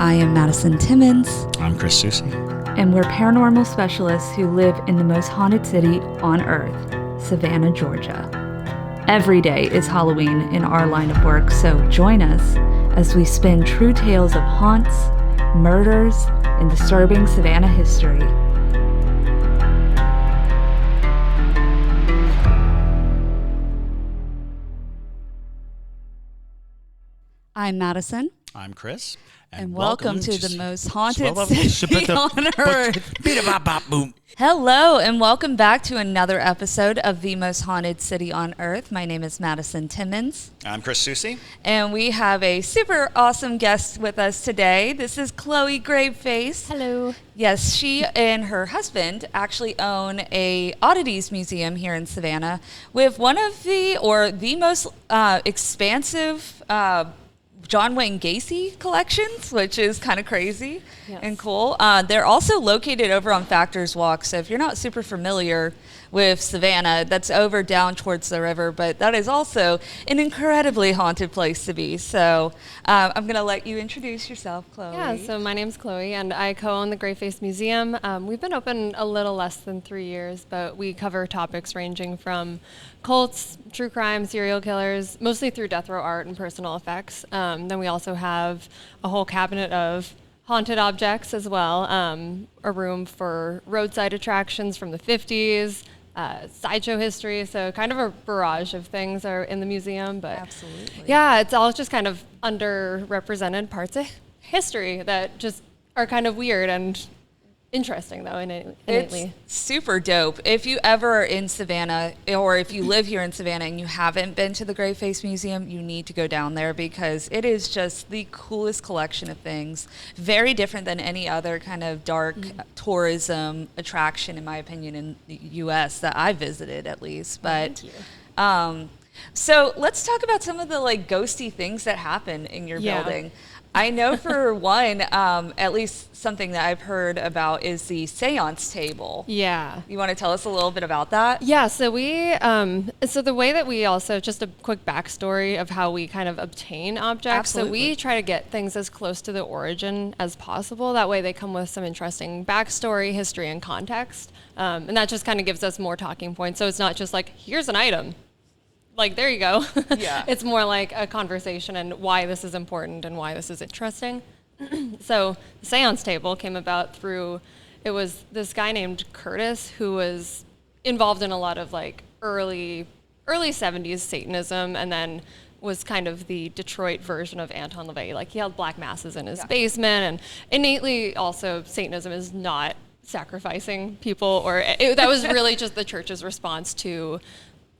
I am Madison Timmons. I'm Chris Soucy. And we're paranormal specialists who live in the most haunted city on earth, Savannah, Georgia. Every day is Halloween in our line of work, so join us as we spin true tales of haunts, murders, and disturbing Savannah history. I'm Madison. I'm Chris. And welcome to the most haunted city on earth. Hello, and welcome back to another episode of the most haunted city on earth. My name is Madison Timmons. I'm Chris Soucy. And we have a super awesome guest with us today. This is Chloe Graveface. Hello. Yes, she and her husband actually own a Oddities museum here in Savannah with one of the most expansive John Wayne Gacy collections, which is kind of crazy and cool. They're also located over on Factors Walk, so if you're not super familiar with Savannah, that's over down towards the river, but that is also an incredibly haunted place to be. So I'm going to let you introduce yourself, Chloe. Yeah, so my name's Chloe, and I co-own the Graveface Museum. We've been open a little less than 3 years, but we cover topics ranging from cults, true crime, serial killers, mostly through death row art and personal effects. Then we also have a whole cabinet of haunted objects as well, a room for roadside attractions from the 50s, sideshow history, so kind of a barrage of things are in the museum. But absolutely, yeah, it's all just kind of underrepresented parts of history that just are kind of weird and interesting, though, innately. It's super dope. If you ever are in Savannah, or if you live here in Savannah and you haven't been to the Graveface Museum, you need to go down there because it is just the coolest collection of things. Very different than any other kind of dark tourism attraction, in my opinion, in the U.S. that I visited, at least. But so let's talk about some of the ghosty things that happen in your building. I know for one, at least something that I've heard about is the seance table. Yeah. You want to tell us a little bit about that? Yeah, so so the way that we also, just a quick backstory of how we kind of obtain objects. Absolutely. So we try to get things as close to the origin as possible. That way they come with some interesting backstory, history, and context. And that just kind of gives us more talking points. So it's not just like, here's an item. There you go. Yeah. It's more like a conversation and why this is important and why this is interesting. So the seance table came about through, it was this guy named Curtis who was involved in a lot of early 70s Satanism, and then was kind of the Detroit version of Anton LaVey. He held black masses in his basement, and innately also Satanism is not sacrificing people, that was really just the church's response to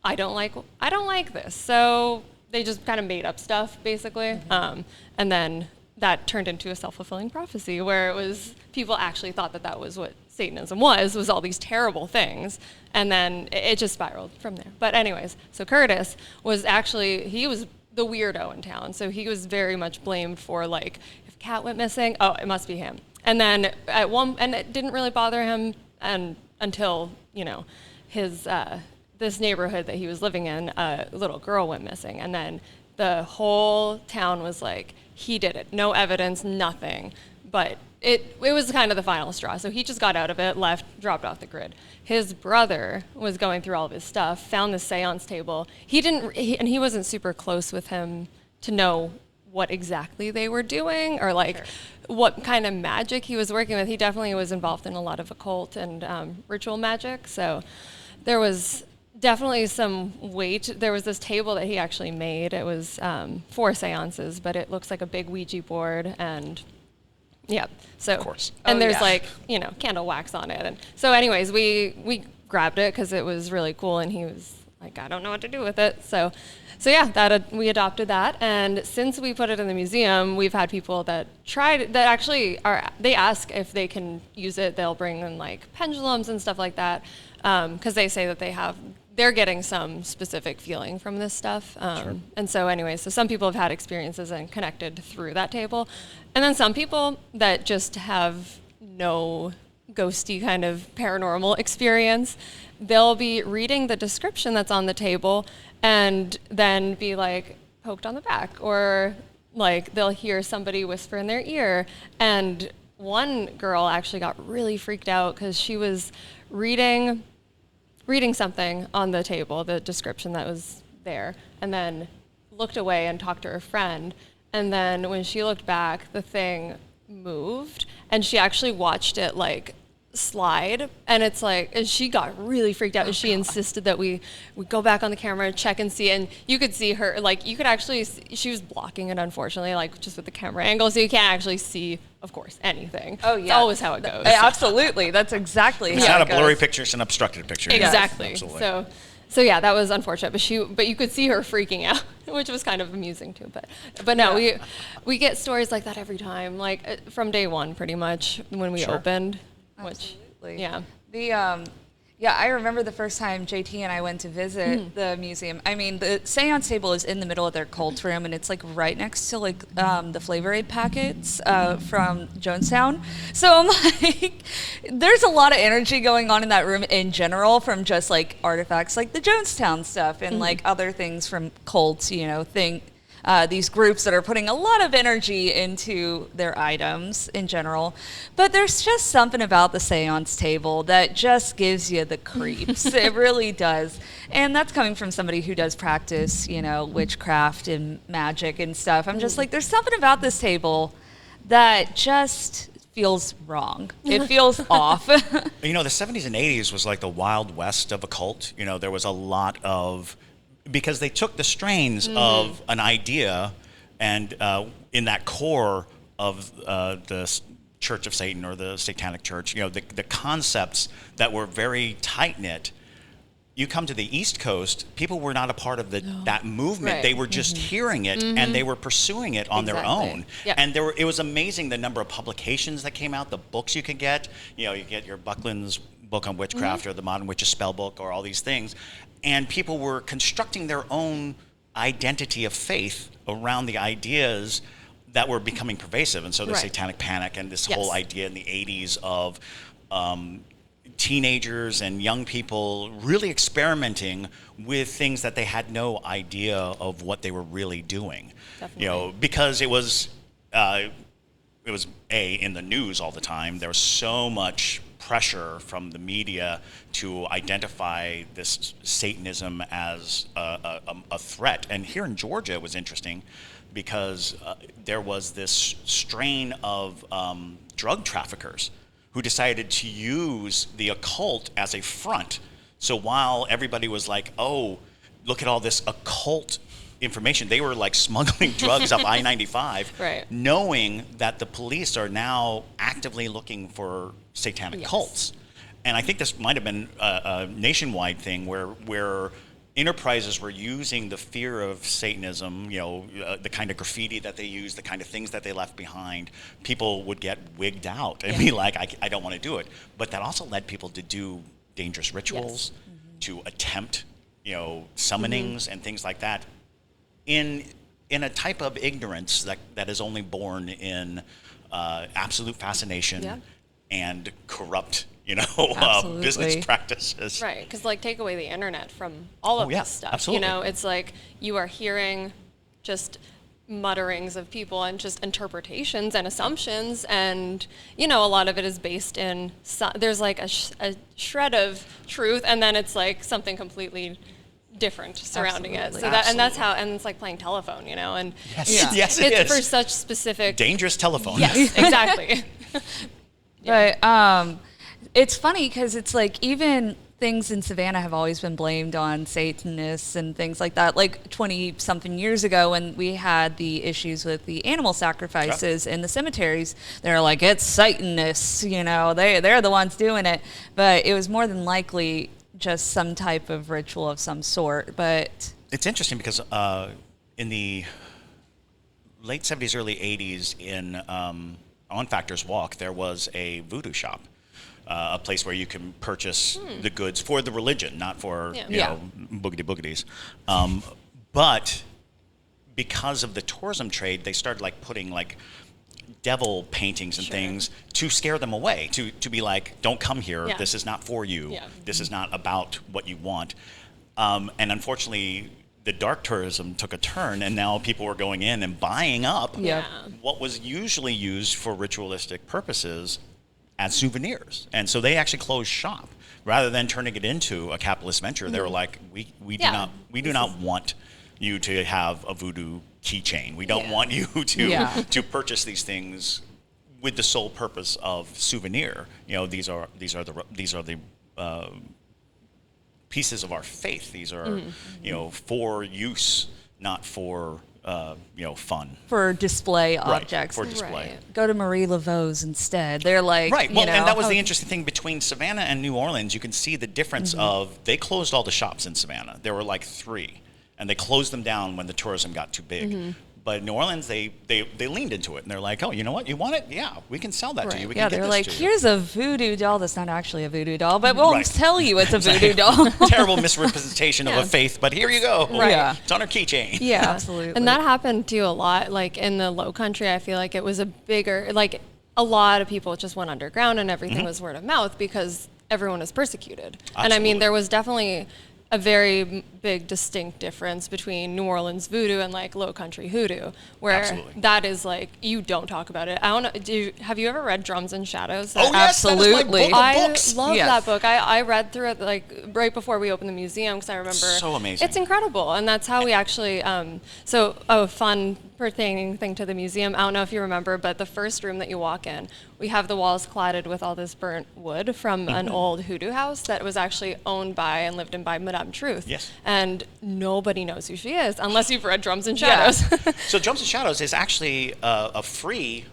I don't like this. So they just kind of made up stuff, basically. And then that turned into a self-fulfilling prophecy where it was people actually thought that was what Satanism was all these terrible things. And then it just spiraled from there. But anyways, so Curtis was he was the weirdo in town. So he was very much blamed for if a cat went missing, oh, it must be him. And then and it didn't really bother him until, his, this neighborhood that he was living in, a little girl went missing. And then the whole town was like, he did it. No evidence, nothing. But it was kind of the final straw. So he just got out of it, left, dropped off the grid. His brother was going through all of his stuff, found the seance table. And he wasn't super close with him to know what exactly they were doing or what kind of magic he was working with. He definitely was involved in a lot of occult and ritual magic. So there was definitely some weight. There was this table that he actually made. It was 4 seances, but it looks like a big Ouija board, and so of course. And there's candle wax on it. And so anyways, we grabbed it because it was really cool, and he was like, I don't know what to do with it. So we adopted that, and since we put it in the museum, we've had people that they ask if they can use it. They'll bring in pendulums and stuff like that, because they say that they're getting some specific feeling from this stuff. Sure. And so anyways, so some people have had experiences and connected through that table. And then some people that just have no ghosty kind of paranormal experience, they'll be reading the description that's on the table and then be poked on the back or Like they'll hear somebody whisper in their ear. And one girl actually got really freaked out because she was reading something on the table, the description that was there, and then looked away and talked to her friend. And then when she looked back, the thing moved, and she actually watched it like slide, and it's like, and she got really freaked out, and she insisted that we go back on the camera and check and see, and you could see her, like you could actually see, she was blocking it, unfortunately, like just with the camera angle, so you can't actually see, of course, anything. Oh yeah, it's always how it goes. Absolutely, that's exactly It's how not it a blurry goes. picture, it's an obstructed picture. Exactly. Yes, absolutely. So yeah, that was unfortunate, but you could see her freaking out, which was kind of amusing too. But no, we get stories like that every time, like from day one, pretty much when we Sure. opened. Absolutely. Yeah. I remember the first time JT and I went to visit the museum. I mean, the seance table is in the middle of their cult room, and it's like right next to like the Flavor Aid packets from Jonestown. So I'm like, there's a lot of energy going on in that room in general, from just like artifacts like the Jonestown stuff and like other things from cults, these groups that are putting a lot of energy into their items in general. But there's just something about the seance table that just gives you the creeps. It really does. And that's coming from somebody who does practice, witchcraft and magic and stuff. I'm just like, there's something about this table that just feels wrong. It feels off. The 70s and 80s was like the Wild West of a cult. There was a lot of, because they took the strains of an idea, and in that core of the Church of Satan or the Satanic Church, the concepts that were very tight-knit. You come to the East Coast, people were not a part of that movement. Right. They were just hearing it, and they were pursuing it on their own. Yep. And it was amazing the number of publications that came out, the books you could get. You get your Buckland's book on witchcraft or the Modern Witch's Spell book or all these things. And people were constructing their own identity of faith around the ideas that were becoming pervasive. And so the Satanic Panic and this whole idea in the 80s of teenagers and young people really experimenting with things that they had no idea of what they were really doing. Definitely. Because it was in the news all the time. There was so much pressure from the media to identify this Satanism as a threat. And here in Georgia, it was interesting because there was this strain of drug traffickers who decided to use the occult as a front. So while everybody was like, oh, look at all this occult information, they were like smuggling drugs up I-95, knowing that the police are now actively looking for satanic cults. And I think this might have been a nationwide thing where enterprises were using the fear of Satanism, the kind of graffiti that they used, the kind of things that they left behind. People would get wigged out and be like, I don't want to do it. But that also led people to do dangerous rituals, to attempt, summonings and things like that in a type of ignorance that is only born in absolute fascination and corrupt business practices. Right, because take away the internet from all of this stuff. Absolutely. It's like you are hearing just mutterings of people and just interpretations and assumptions, and a lot of it is based in there's like a shred of truth, and then it's like something completely different surrounding it. So that's how, and it's like playing telephone, and yes, it it's is. for such specific dangerous telephone. Yes, exactly. But it's funny because it's like even things in Savannah have always been blamed on Satanists and things like that. Like 20-something years ago when we had the issues with the animal sacrifices in the cemeteries, they're like, it's Satanists, they're the ones doing it. But it was more than likely just some type of ritual of some sort. But it's interesting because in the late 70s, early 80s on Factor's Walk, there was a voodoo shop. A place where you can purchase the goods for the religion, not for boogity boogities. But because of the tourism trade, they started putting devil paintings and things to scare them away, to be like, don't come here. This is not for you. This is not about what you want. And unfortunately, the dark tourism took a turn, and now people were going in and buying up Yeah. what was usually used for ritualistic purposes as souvenirs. And so they actually closed shop rather than turning it into a capitalist venture. They were like, we do not want you to have a voodoo keychain. We don't want you to purchase these things with the sole purpose of souvenir. You know, these are the pieces of our faith. These are you know, for use, not for fun. For display objects. For display. Right. Go to Marie Laveau's instead. They're like, Right. Well, you know, and that was the interesting thing between Savannah and New Orleans. You can see the difference of, they closed all the shops in Savannah. There were like 3, and they closed them down when the tourism got too big. But in New Orleans, they leaned into it, and they're like, oh, you know what? You want it? Yeah, we can sell that to you. We can get they're this like, to you. here's a voodoo doll that's not actually a voodoo doll, but we'll tell you it's a voodoo doll. Terrible misrepresentation of a faith, but here you go. Right. Yeah. It's on our keychain. Yeah, Absolutely. And that happened too a lot. Like in the Low Country, I feel like it was a bigger, like a lot of people just went underground and everything was word of mouth because everyone was persecuted. And I mean, there was definitely a very big distinct difference between New Orleans voodoo and like Low Country hoodoo, where Absolutely. that is like, you don't talk about it. I don't know. Have you ever read Drums and Shadows? Oh, yes, that was my Absolutely. book of I books. love Yes. that book. I read through it like right before we opened the museum because I remember So amazing. It's incredible, and that's how we actually. So a fun pertaining thing to the museum. I don't know if you remember, but the first room that you walk in, we have the walls cladded with all this burnt wood from an old hoodoo house that was actually owned by and lived in by Madame Truth. Yes. And nobody knows who she is unless you've read Drums and Shadows. So Drums and Shadows is actually a free,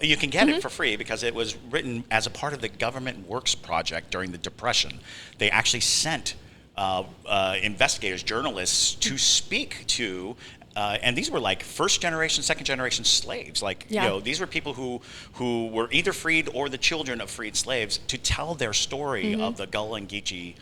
you can get it for free because it was written as a part of the government works project during the Depression. They actually sent investigators, journalists to speak to, and these were like first generation, second generation slaves. Like, you know, these were people who were either freed or the children of freed slaves to tell their story of the Gullah and Geechee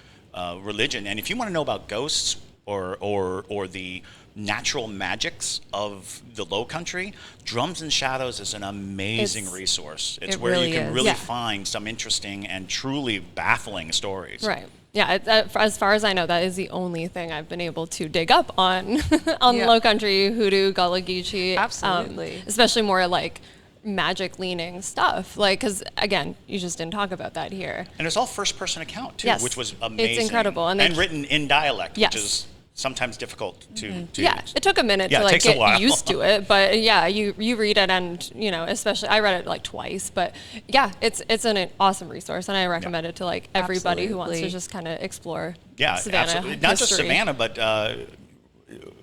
religion. And if you want to know about ghosts or the natural magics of the Low Country, Drums and Shadows is an amazing resource. It's it where really you can is. really Yeah. find some interesting and truly baffling stories. Right. Yeah, as far as I know, that is the only thing I've been able to dig up on Yeah. Low Country, Hoodoo, Gullah Geechee. Absolutely. Especially more like magic leaning stuff. Like, because again, you just didn't talk about that here. And it's all first person account too, Yes. which was amazing. It's incredible. And, And written in dialect, Yes. which is sometimes difficult to Yeah, it took a minute Yeah, to it like takes a get while. used to it, but yeah, you read it, and you know, especially I read it like twice, but yeah, it's an awesome resource, and I recommend it to like everybody who wants to Absolutely. just kind of explore Yeah, Savannah absolutely. Not just history. Savannah, but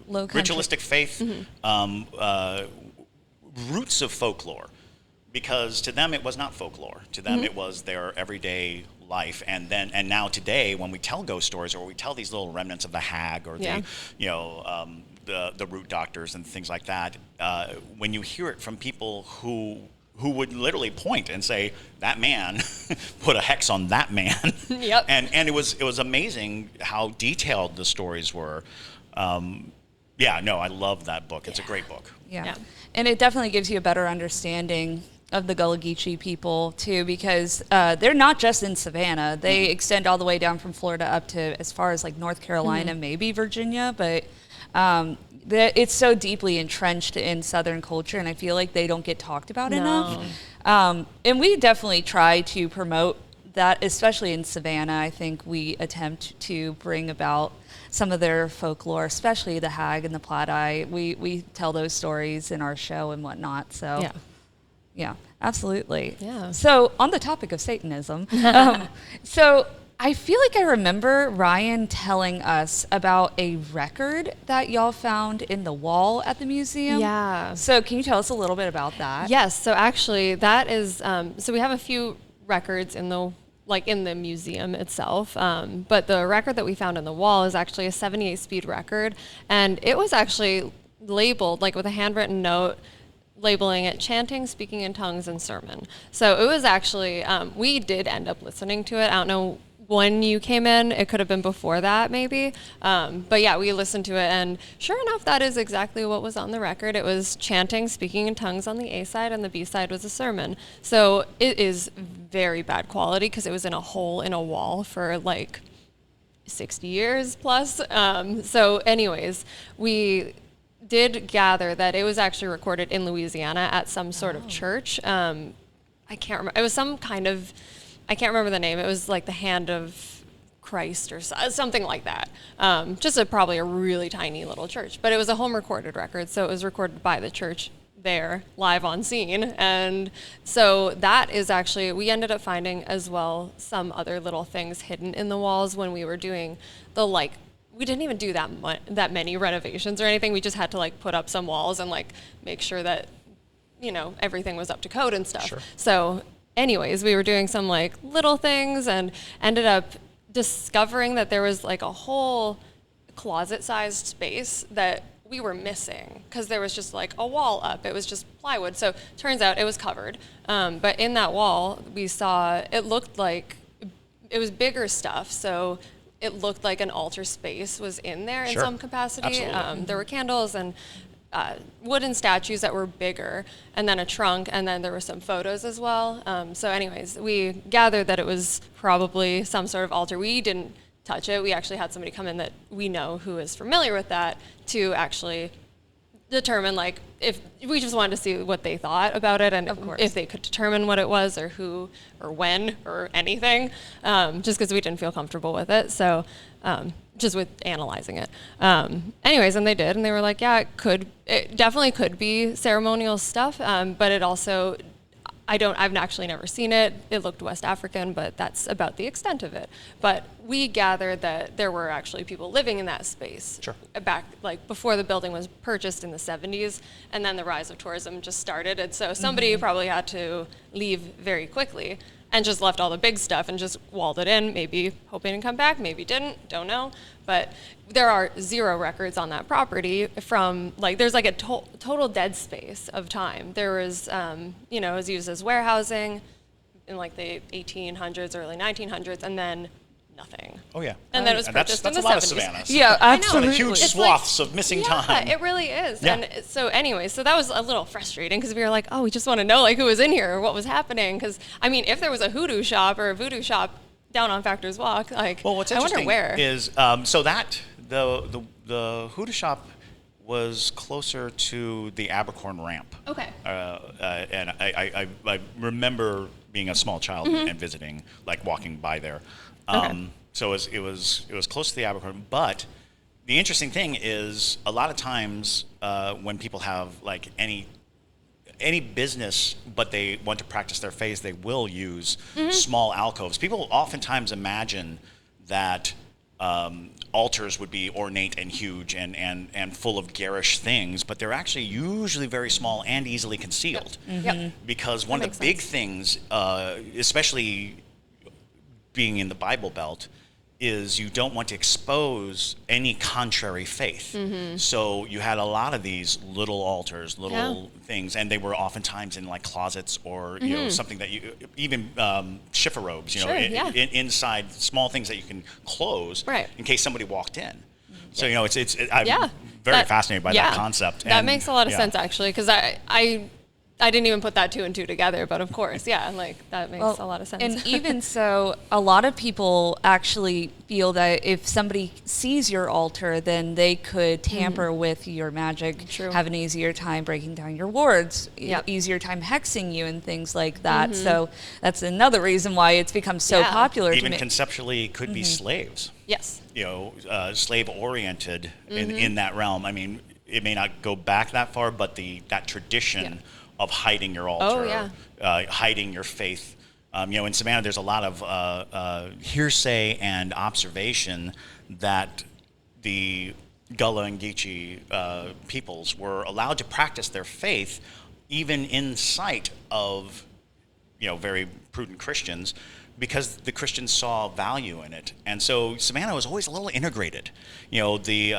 Low Country. ritualistic faith, roots of folklore. Because to them it was not folklore. To them it was their everyday life. And now today, when we tell ghost stories or we tell these little remnants of the hag or Yeah. the root doctors and things like that, when you hear it from people who would literally point and say, that man put a hex on that man. Yep. And it was amazing how detailed the stories were. I love that book. It's a great book. Yeah. And it definitely gives you a better understanding of the Gullah Geechee people too, because they're not just in Savannah. They extend all the way down from Florida up to as far as like North Carolina, maybe Virginia, but it's so deeply entrenched in Southern culture, and I feel like they don't get talked about enough. And we definitely try to promote that, especially in Savannah. I think we attempt to bring about some of their folklore, especially the hag and the plaid eye. We tell those stories in our show and whatnot. So yeah, absolutely. Yeah. So on the topic of Satanism, so I feel like I remember Ryan telling us about a record that y'all found in the wall at the museum. Yeah. So can you tell us a little bit about that? Yes. So actually, that is. So we have a few records in the museum itself, but the record that we found in the wall is actually a 78 speed record, and it was actually labeled like with a handwritten note labeling it chanting, speaking in tongues, and sermon. So it was actually, we did end up listening to it. I don't know when you came in, it could have been before that maybe. But yeah, we listened to it, and sure enough, that is exactly what was on the record. It was chanting, speaking in tongues on the A side, and the B side was a sermon. So it is very bad quality because it was in a hole in a wall for like 60 years plus. So anyways, we did gather that it was actually recorded in Louisiana at some sort of church. I can't remember. It was some kind of, I can't remember the name. It was like the Hand of Christ or something like that. Just probably a really tiny little church. But it was a home recorded record, so it was recorded by the church there, live on scene. And so that is actually, we ended up finding as well some other little things hidden in the walls when we were doing the we didn't even do that many renovations or anything. We just had to put up some walls and make sure that, everything was up to code and stuff. Sure. So anyways, we were doing some little things and ended up discovering that there was a whole closet-sized space that we were missing because there was just a wall up. It was just plywood. So turns out it was covered. But in that wall, we saw, it looked like it was bigger stuff. So it looked like an altar space was in there in Sure. some capacity. Absolutely. There were candles and wooden statues that were bigger, and then a trunk, and then there were some photos as well. So anyways, we gathered that it was probably some sort of altar. We didn't touch it. We actually had somebody come in that we know who is familiar with that to actually determine if we just wanted to see what they thought about it and if they could determine what it was or who or when or anything, just because we didn't feel comfortable with it. So just with analyzing it. Anyways, and they did, and they were like, yeah, it definitely could be ceremonial stuff, but it also, I've actually never seen it. It looked West African, but that's about the extent of it. But we gathered that there were actually people living in that space. Sure. Back, before the building was purchased in the 70s, and then the rise of tourism just started. And so somebody probably had to leave very quickly and just left all the big stuff and just walled it in, maybe hoping to come back, maybe didn't, don't know. But there are 0 records on that property from, there's a total dead space of time. There was, it was used as warehousing in the 1800s, early 1900s, and then nothing. Oh, yeah. And then it was purchased in the 70s. That's a lot of Savannahs. Yeah, absolutely. And huge It's swaths of missing time. Yeah, it really is. Yeah. And so anyway, so that was a little frustrating because we were like, oh, we just want to know who was in here or what was happening. Because, if there was a hoodoo shop or a voodoo shop down on Factors Walk, Well, what's I wonder interesting where. is, so that, the hoodoo shop was closer to the Abercorn ramp. Okay. And I remember being a small child and visiting, walking by there. Okay. So it was close to the Abercorn. But the interesting thing is, a lot of times when people have any business, but they want to practice their faith, they will use small alcoves. People oftentimes imagine that altars would be ornate and huge and full of garish things, but they're actually usually very small and easily concealed. Yep. Because one of the big things, especially being in the Bible Belt, is you don't want to expose any contrary faith. So you had a lot of these little altars, things, and they were oftentimes in closets or something that you even shiffer robes, inside, small things that you can close in case somebody walked in. So I'm very fascinated by that concept. That makes a lot of sense actually, because I didn't even put that 2 and 2 together, but of course, that makes a lot of sense. And even so, a lot of people actually feel that if somebody sees your altar, then they could tamper with your magic, have an easier time breaking down your wards, easier time hexing you and things like that. So that's another reason why it's become so popular. Even conceptually could be slaves. Yes. Slave-oriented in that realm. It may not go back that far, but that tradition of hiding your altar, hiding your faith. In Savannah, there's a lot of hearsay and observation that the Gullah and Geechee peoples were allowed to practice their faith even in sight of, very prudent Christians, because the Christians saw value in it. And so Savannah was always a little integrated. The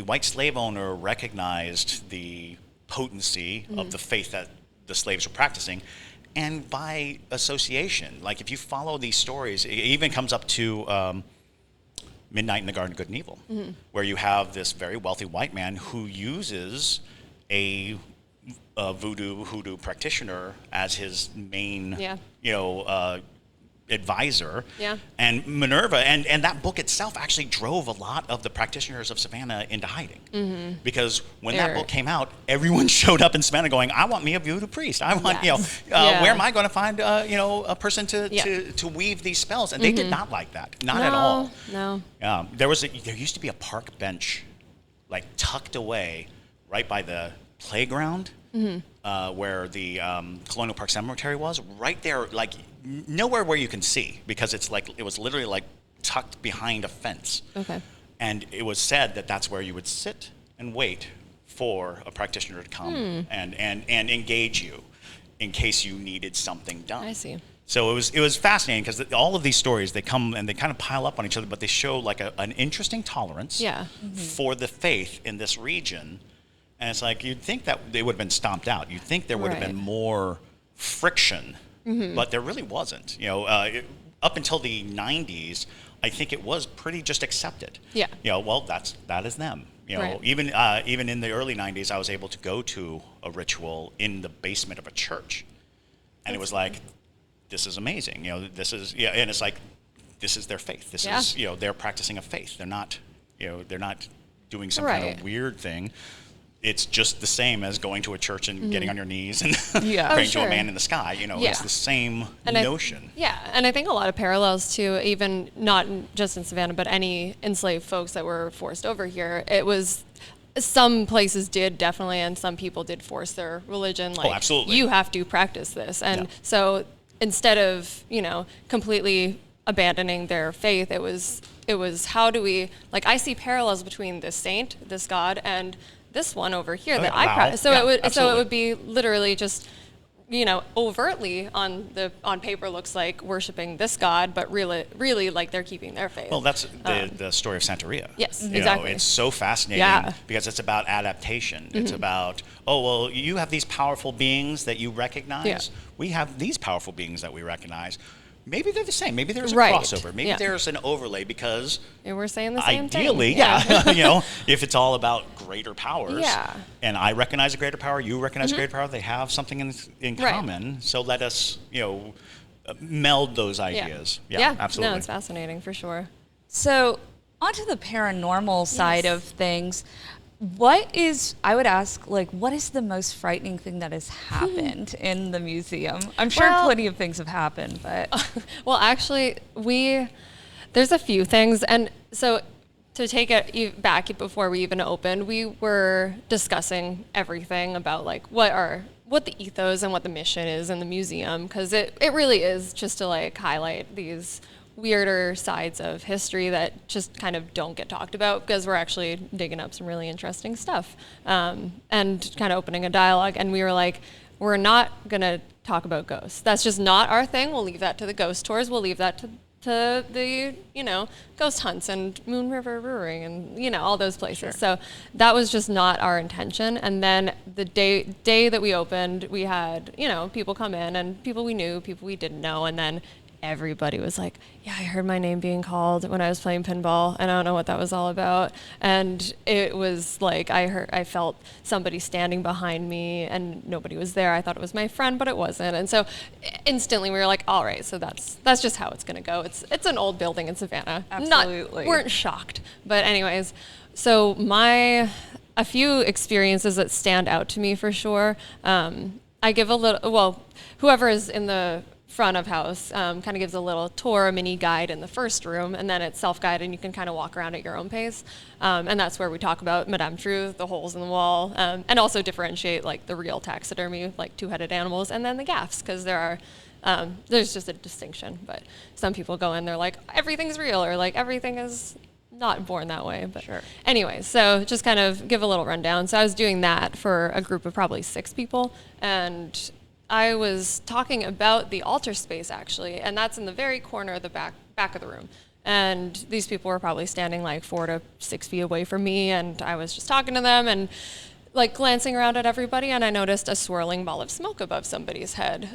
white slave owner recognized the potency of the faith that the slaves were practicing, and by association, if you follow these stories, it even comes up to Midnight in the Garden of Good and Evil, where you have this very wealthy white man who uses a hoodoo practitioner as his main advisor. Yeah. And Minerva, and that book itself actually drove a lot of the practitioners of Savannah into hiding. Because when that book came out, everyone showed up in Savannah going, I want me a voodoo priest. I want, where am I going to find, a person to weave these spells? And they did not like that. Not at all. No. There used to be a park bench, like tucked away right by the playground, where the Colonial Park Cemetery was, right there, like nowhere where you can see, because it was literally like tucked behind a fence. Okay. And it was said that that's where you would sit and wait for a practitioner to come and engage you in case you needed something done. I see. So it was fascinating, because all of these stories, they come and they kind of pile up on each other, but they show like an interesting tolerance for the faith in this region. And it's like, you'd think that they would have been stomped out. You'd think there would have been more friction, but there really wasn't. Up until the 90s, I think it was pretty just accepted. Yeah. Well, that is them. Right. Even in the early 90s, I was able to go to a ritual in the basement of a church. And it was like, this is amazing. This is, and it's like, this is their faith. This is, they're practicing a faith. They're not doing some kind of weird thing. It's just the same as going to a church and getting on your knees and praying to a man in the sky. It's the same notion. And I think a lot of parallels to, even not just in Savannah, but any enslaved folks that were forced over here. It was, some places did definitely, and some people did force their religion. Like, absolutely. You have to practice this. And so instead of, completely abandoning their faith, it was how do we, like, I see parallels between this saint, this god, and this one over here that I practice. So it would be literally just, overtly on paper looks like worshiping this god, but really like they're keeping their faith. Well, that's the story of Santeria. Yes, exactly. It's so fascinating because it's about adaptation. It's about, you have these powerful beings that you recognize. Yeah. We have these powerful beings that we recognize. Maybe they're the same. Maybe there's a crossover. Maybe there's an overlay, because we're saying the same ideally, thing. If it's all about greater powers, and I recognize a greater power, you recognize a greater power, they have something in common. So let us, meld those ideas. Yeah, absolutely. No, it's fascinating for sure. So onto the paranormal side of things. I would ask, what is the most frightening thing that has happened in the museum? I'm sure plenty of things have happened, but. Well, actually, there's a few things. And so to take it back before we even opened, we were discussing everything about what the ethos and what the mission is in the museum. Because it really is just to highlight these weirder sides of history that just kind of don't get talked about, because we're actually digging up some really interesting stuff, and kind of opening a dialogue. And we were like, we're not going to talk about ghosts. That's just not our thing. We'll leave that to the ghost tours. We'll leave that to the, ghost hunts and Moon River Brewing and, all those places. Sure. So that was just not our intention. And then the day that we opened, we had, people come in, and people we knew, people we didn't know. And then everybody was like, yeah, I heard my name being called when I was playing pinball, and I don't know what that was all about. And it was like, I felt somebody standing behind me, and nobody was there. I thought it was my friend, but it wasn't. And so instantly we were like, all right, so that's just how it's gonna go. It's an old building in Savannah. Absolutely. Weren't shocked. But anyways, so a few experiences that stand out to me for sure. I give whoever is in the front of house kind of gives a little tour, a mini guide in the first room, and then it's self-guided, and you can kind of walk around at your own pace. And that's where we talk about Madame Truth, the holes in the wall, and also differentiate the real taxidermy, like two-headed animals, and then the gaffs, because there's just a distinction. But some people go in, they're like, everything's real, or everything is not born that way. But anyway, so just kind of give a little rundown. So I was doing that for a group of probably 6 people, and I was talking about the altar space, actually, and that's in the very corner of the back of the room. And these people were probably standing 4 to 6 feet away from me, and I was just talking to them and glancing around at everybody, and I noticed a swirling ball of smoke above somebody's head,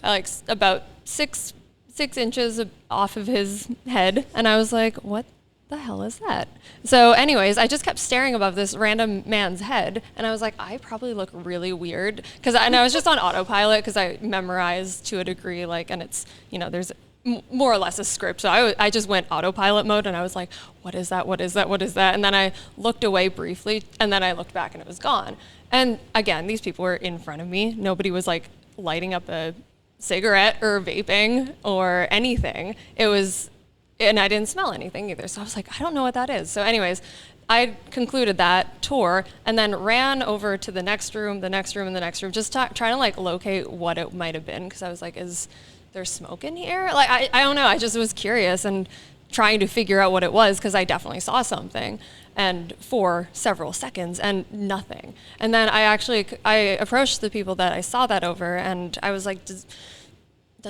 about 6 inches off of his head, and I was like, what the hell is that? So anyways, I just kept staring above this random man's head, and I was like, I probably look really weird, and I was just on autopilot, because I memorized to a degree, and it's, there's more or less a script. So I just went autopilot mode and I was like, what is that? What is that? What is that? And then I looked away briefly and then I looked back and it was gone. And again, these people were in front of me. Nobody was like lighting up a cigarette or vaping or anything. And I didn't smell anything either. So I was like, I don't know what that is. So anyways, I concluded that tour and then ran over to the next room, and the next room, just trying to like locate what it might have been. Cause I was like, is there smoke in here? Like, I don't know. I just was curious and trying to figure out what it was. Cause I definitely saw something and for several seconds and nothing. And then I approached the people that I saw that over and I was like, does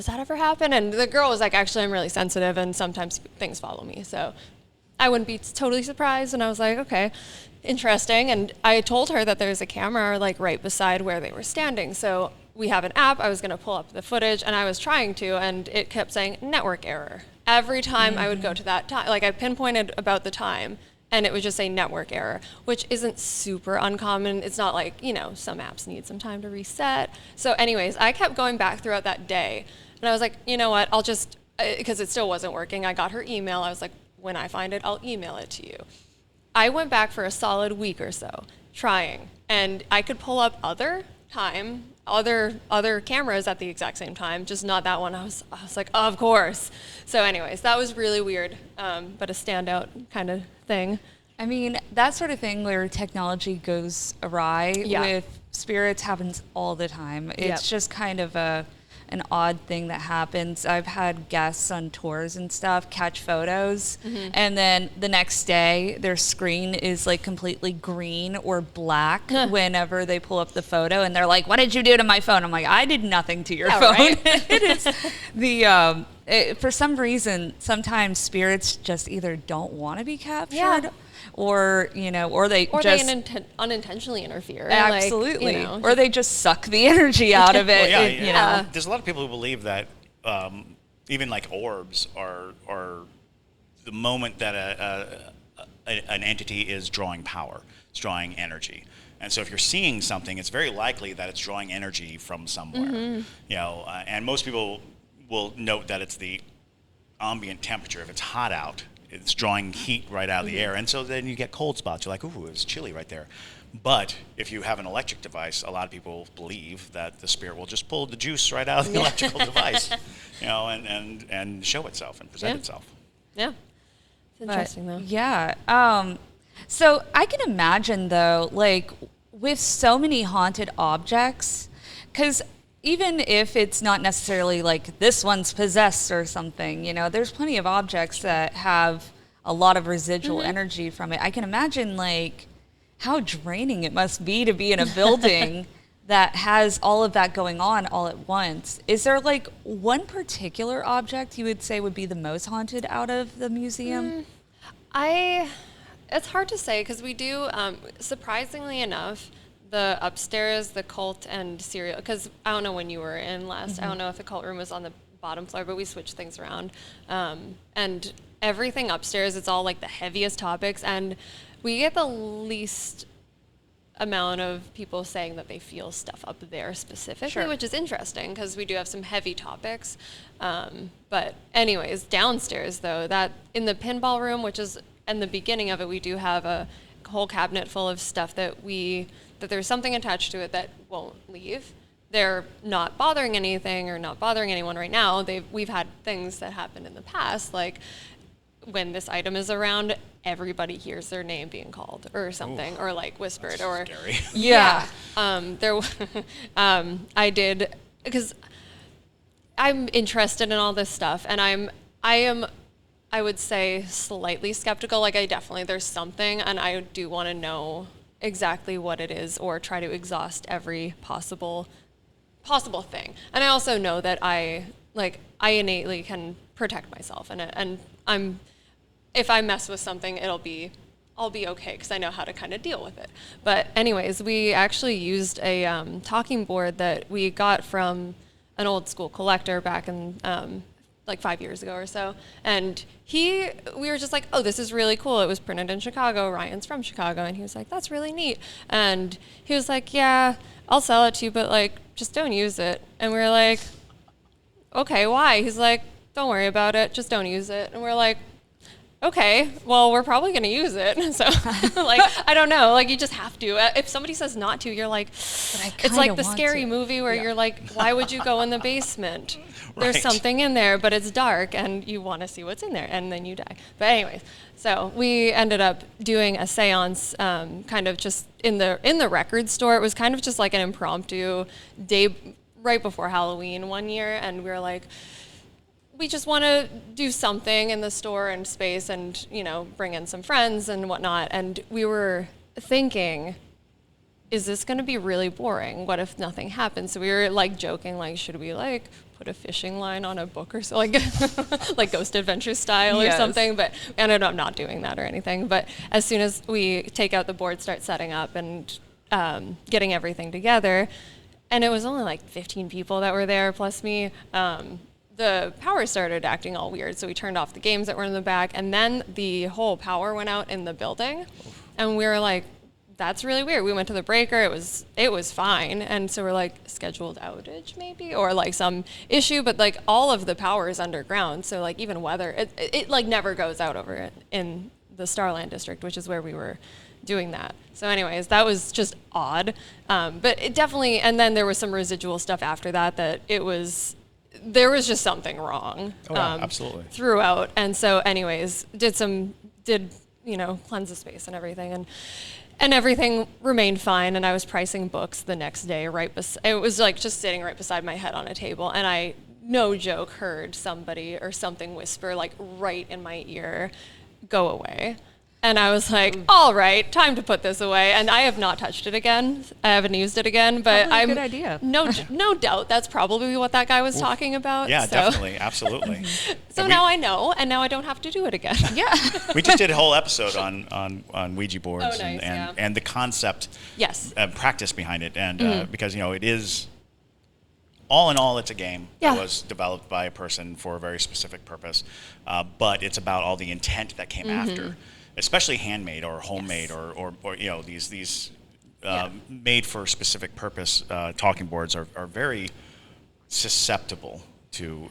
that ever happen? And the girl was like, actually, I'm really sensitive and sometimes things follow me. So I wouldn't be totally surprised. And I was like, okay, interesting. And I told her that there's a camera like right beside where they were standing. So we have an app. I was going to pull up the footage and I was trying to, and it kept saying network error. Every time I would go to that time, like I pinpointed about the time and it would just say network error, which isn't super uncommon. It's not like, some apps need some time to reset. So anyways, I kept going back throughout that day and I was like, you know what, I'll just, because it still wasn't working. I got her email. I was like, when I find it, I'll email it to you. I went back for a solid week or so trying, and I could pull up other cameras at the exact same time, just not that one. I was like, oh, of course. So anyways, that was really weird, but a standout kind of thing. I mean, that sort of thing where technology goes awry with spirits happens all the time. It's just kind of an odd thing that happens. I've had guests on tours and stuff catch photos, and then the next day their screen is like completely green or black whenever they pull up the photo, and they're like, "What did you do to my phone?" I'm like, "I did nothing to your phone." Right? It is for some reason, sometimes spirits just either don't want to be captured. Or they unintentionally interfere. Absolutely. Or they just suck the energy out of it. There's a lot of people who believe that even like orbs are the moment that an entity is drawing power, it's drawing energy. And so if you're seeing something, it's very likely that it's drawing energy from somewhere. And most people will note that it's the ambient temperature. If it's hot out, it's drawing heat right out of the air. And so then you get cold spots. You're like, ooh, it's chilly right there. But if you have an electric device, a lot of people believe that the spirit will just pull the juice right out of the electrical device, and show itself and present itself. Yeah. It's interesting, though. Yeah. So I can imagine, though, like with so many haunted objects, because even if it's not necessarily like this one's possessed or something, there's plenty of objects that have a lot of residual energy from it. I can imagine like how draining it must be to be in a building that has all of that going on all at once. Is there like one particular object you would say would be the most haunted out of the museum? It's hard to say because we do, surprisingly enough, the upstairs, the cult and serial, because I don't know when you were in last. I don't know if the cult room was on the bottom floor, but we switched things around. And everything upstairs, it's all like the heaviest topics, and we get the least amount of people saying that they feel stuff up there specifically, which is interesting because we do have some heavy topics. But anyways, downstairs though, that in the pinball room, which is in the beginning of it, we do have a whole cabinet full of stuff that there's something attached to it that won't leave. They're not bothering anything or not bothering anyone right now. We've had things that happened in the past, like when this item is around, everybody hears their name being called or something, or like whispered, or scary. I did, because I'm interested in all this stuff, and I would say slightly skeptical. Like there's something, and I do want to know exactly what it is, or try to exhaust every possible thing. And I also know that I innately can protect myself, and if I mess with something, I'll be okay because I know how to kind of deal with it. But anyways, we actually used a talking board that we got from an old school collector back in like 5 years ago or so. And we were just like, oh, this is really cool. It was printed in Chicago. Ryan's from Chicago. And he was like, that's really neat. And he was like, yeah, I'll sell it to you, but like, just don't use it. And we were like, okay, why? He's like, don't worry about it. Just don't use it. And we're like, okay, well, we're probably going to use it. So, like, I don't know. Like, you just have to. If somebody says not to, you're like, it's like the scary movie where you're like, why would you go in the basement? There's something in there, but it's dark, and you want to see what's in there, and then you die. But anyways, so we ended up doing a seance kind of just in the record store. It was kind of just like an impromptu day right before Halloween one year, and we were like, we just want to do something in the store and space and, you know, bring in some friends and whatnot. And we were thinking, is this going to be really boring? What if nothing happens? So we were like joking, like, should we like put a fishing line on a book or so, like, like Ghost Adventure style or something? But we ended up not doing that or anything. But as soon as we take out the board, start setting up and getting everything together, and it was only like 15 people that were there plus me, the power started acting all weird, so we turned off the games that were in the back, and then the whole power went out in the building, and we were like, that's really weird. We went to the breaker, it was fine, and so we're like, scheduled outage maybe, or like some issue, but like all of the power is underground, so like even weather, it like never goes out over it in the Starland district, which is where we were doing that. So anyways, that was just odd, but it definitely, and then there was some residual stuff after that there was just something wrong. Absolutely. Throughout. And so anyways, did you know, cleanse the space and everything, and everything remained fine, and I was pricing books the next day it was like just sitting right beside my head on a table, and I, no joke, heard somebody or something whisper like right in my ear, go away. And I was like, all right, time to put this away. And I have not touched it again. I haven't used it again, but Probably a good idea. No doubt that's probably what that guy was talking about. Yeah, so. Definitely, absolutely. So now I know, and now I don't have to do it again. Yeah. We just did a whole episode on Ouija boards Oh, nice, and the concept, Yes. Practice behind it, and because, you know, it is, all in all, it's a game that was developed by a person for a very specific purpose, but it's about all the intent that came after. Especially handmade or homemade, or you know, these made for specific purpose talking boards are very susceptible to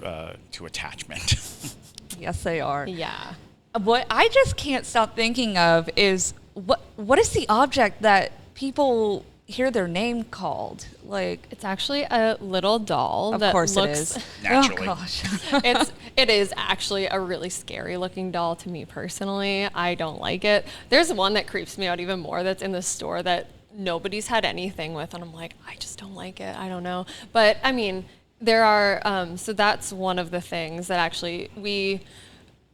attachment. Yes, they are. Yeah. What I just can't stop thinking of is what is the object that people hear their name called? Like, It's actually a little doll. of course it is. Naturally. Oh gosh. It is actually a really scary looking doll to me personally. I don't like it. There's one that creeps me out even more that's in the store that nobody's had anything with, and I'm like, I just don't like it. I don't know. But I mean, there are, so that's one of the things that actually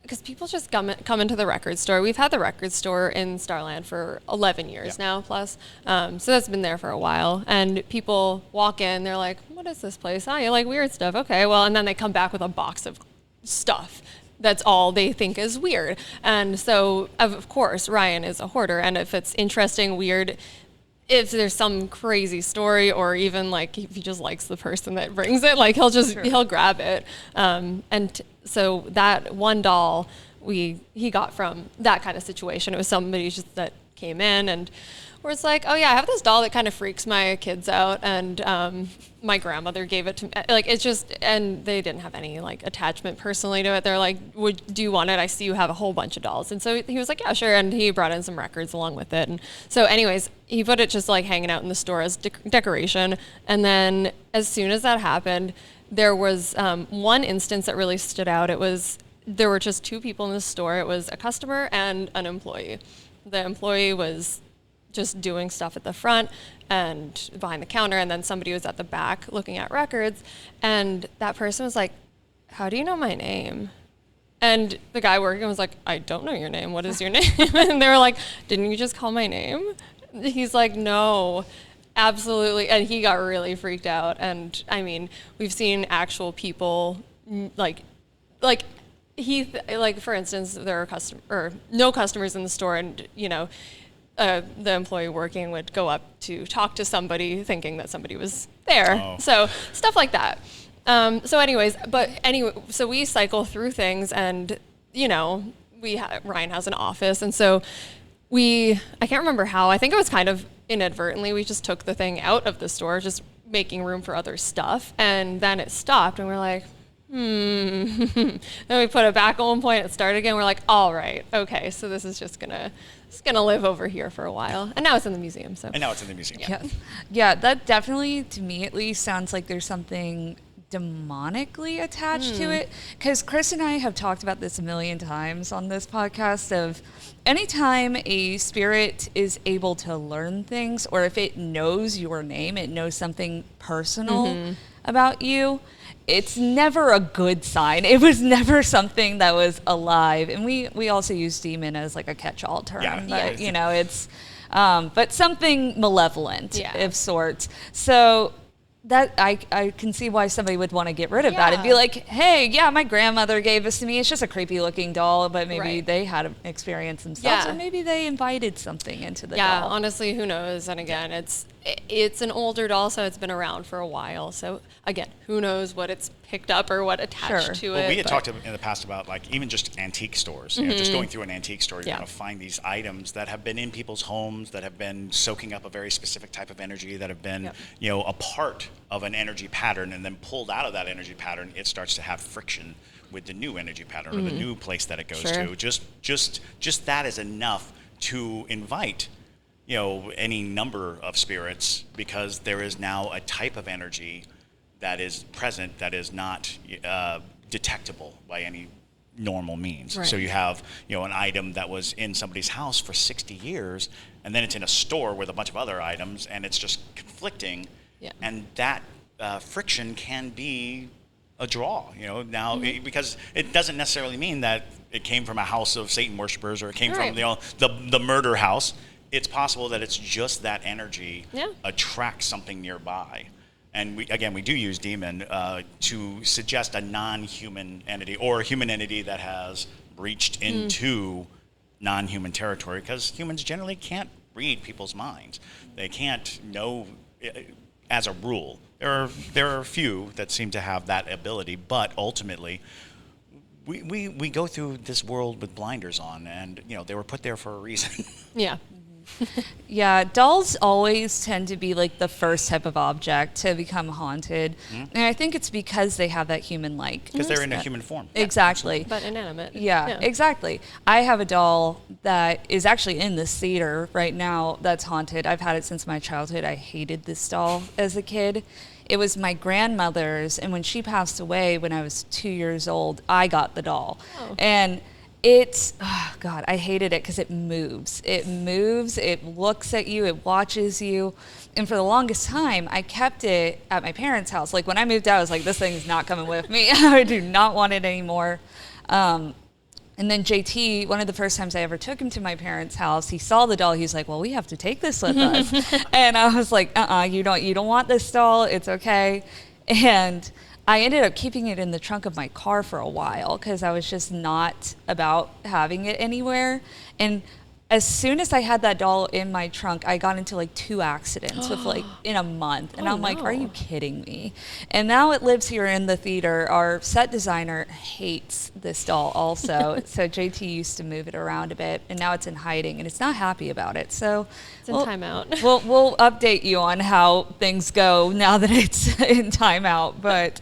because people just come into the record store. We've had the record store in Starland for 11 years now plus. So that's been there for a while. And people walk in, they're like, what is this place? Oh, you like weird stuff. Okay, well, and then they come back with a box of stuff. That's all they think is weird. And so, of course, Ryan is a hoarder. And if it's interesting, weird, if there's some crazy story, or even like if he just likes the person that brings it, like he'll grab it. So that one doll he got from that kind of situation. It was somebody just that came in and where it's like, oh yeah, I have this doll that kind of freaks my kids out, and my grandmother gave it to me. Like, it's just, and they didn't have any like attachment personally to it. They're like, do you want it? I see you have a whole bunch of dolls. And so he was like, yeah, sure. And he brought in some records along with it. And so anyways, he put it just like hanging out in the store as decoration. And then as soon as that happened, there was one instance that really stood out. There were just two people in the store. It was a customer and an employee. The employee was just doing stuff at the front and behind the counter, and then somebody was at the back looking at records, and that person was like, how do you know my name? And the guy working was like, I don't know your name. What is your name? And they were like, didn't you just call my name? He's like, no, absolutely. And he got really freaked out. And I mean, we've seen actual people like for instance, there are no customers in the store, and you know, the employee working would go up to talk to somebody thinking that somebody was there. Oh. So stuff like that. So we cycle through things, and you know, Ryan has an office, and so I can't remember how, I think it was kind of inadvertently, we just took the thing out of the store, just making room for other stuff, and then it stopped, and we're like, Then we put it back at one point, it started again. We're like, all right, okay, so this is just gonna live over here for a while. And now it's in the museum. So. And now it's in the museum. Yeah, that definitely, to me at least, sounds like there's something demonically attached to it. Because Chris and I have talked about this a million times on this podcast of anytime a spirit is able to learn things, or if it knows your name, it knows something personal about you, it's never a good sign. It was never something that was alive. And we also use demon as like a catch-all term. Yeah. But, you know, it's, but something malevolent of sorts. So that I can see why somebody would want to get rid of that and be like, hey, yeah, my grandmother gave this to me. It's just a creepy looking doll, but maybe they had an experience themselves, or maybe they invited something into the doll. Yeah, honestly, who knows? And again, it's an older doll, so it's been around for a while. So again, who knows what it's picked up or what attached to it. Well, we had talked in the past about like even just antique stores. You know, just going through an antique store, you're going to find these items that have been in people's homes, that have been soaking up a very specific type of energy, that have been, you know, a part of an energy pattern, and then pulled out of that energy pattern, it starts to have friction with the new energy pattern or the new place that it goes to. Just that is enough to invite, you know, any number of spirits, because there is now a type of energy that is present that is not detectable by any normal means. So you have, you know, an item that was in somebody's house for 60 years, and then it's in a store with a bunch of other items, and it's just conflicting. And that friction can be a draw, you know, now because it doesn't necessarily mean that it came from a house of Satan worshipers, or it came from, you know, the murder house. It's possible that it's just that energy attracts something nearby. And we do use demon to suggest a non-human entity, or a human entity that has breached into non-human territory, because humans generally can't read people's minds. They can't know, as a rule. There are a few that seem to have that ability, but ultimately, we go through this world with blinders on, and you know they were put there for a reason. Yeah, dolls always tend to be like the first type of object to become haunted. And I think it's because they have that human-like. Because they're in a human form. Exactly. But inanimate. Yeah, exactly. I have a doll that is actually in this theater right now that's haunted. I've had it since my childhood. I hated this doll as a kid. It was my grandmother's, and when she passed away when I was 2 years old, I got the doll. And it's, oh God, I hated it because it moves. It moves, it looks at you, it watches you. And for the longest time, I kept it at my parents' house. Like when I moved out, I was like, this thing's not coming with me. I do not want it anymore. And then JT, one of the first times I ever took him to my parents' house, he saw the doll. He was like, well, we have to take this with us. And I was like, you don't want this doll. It's okay. And I ended up keeping it in the trunk of my car for a while because I was just not about having it anywhere. And as soon as I had that doll in my trunk, I got into like 2 accidents with like in a month. And I'm like, are you kidding me? And now it lives here in the theater. Our set designer hates this doll also. So JT used to move it around a bit, and now it's in hiding, and it's not happy about it. So it's in timeout. We'll update you on how things go now that it's in timeout. But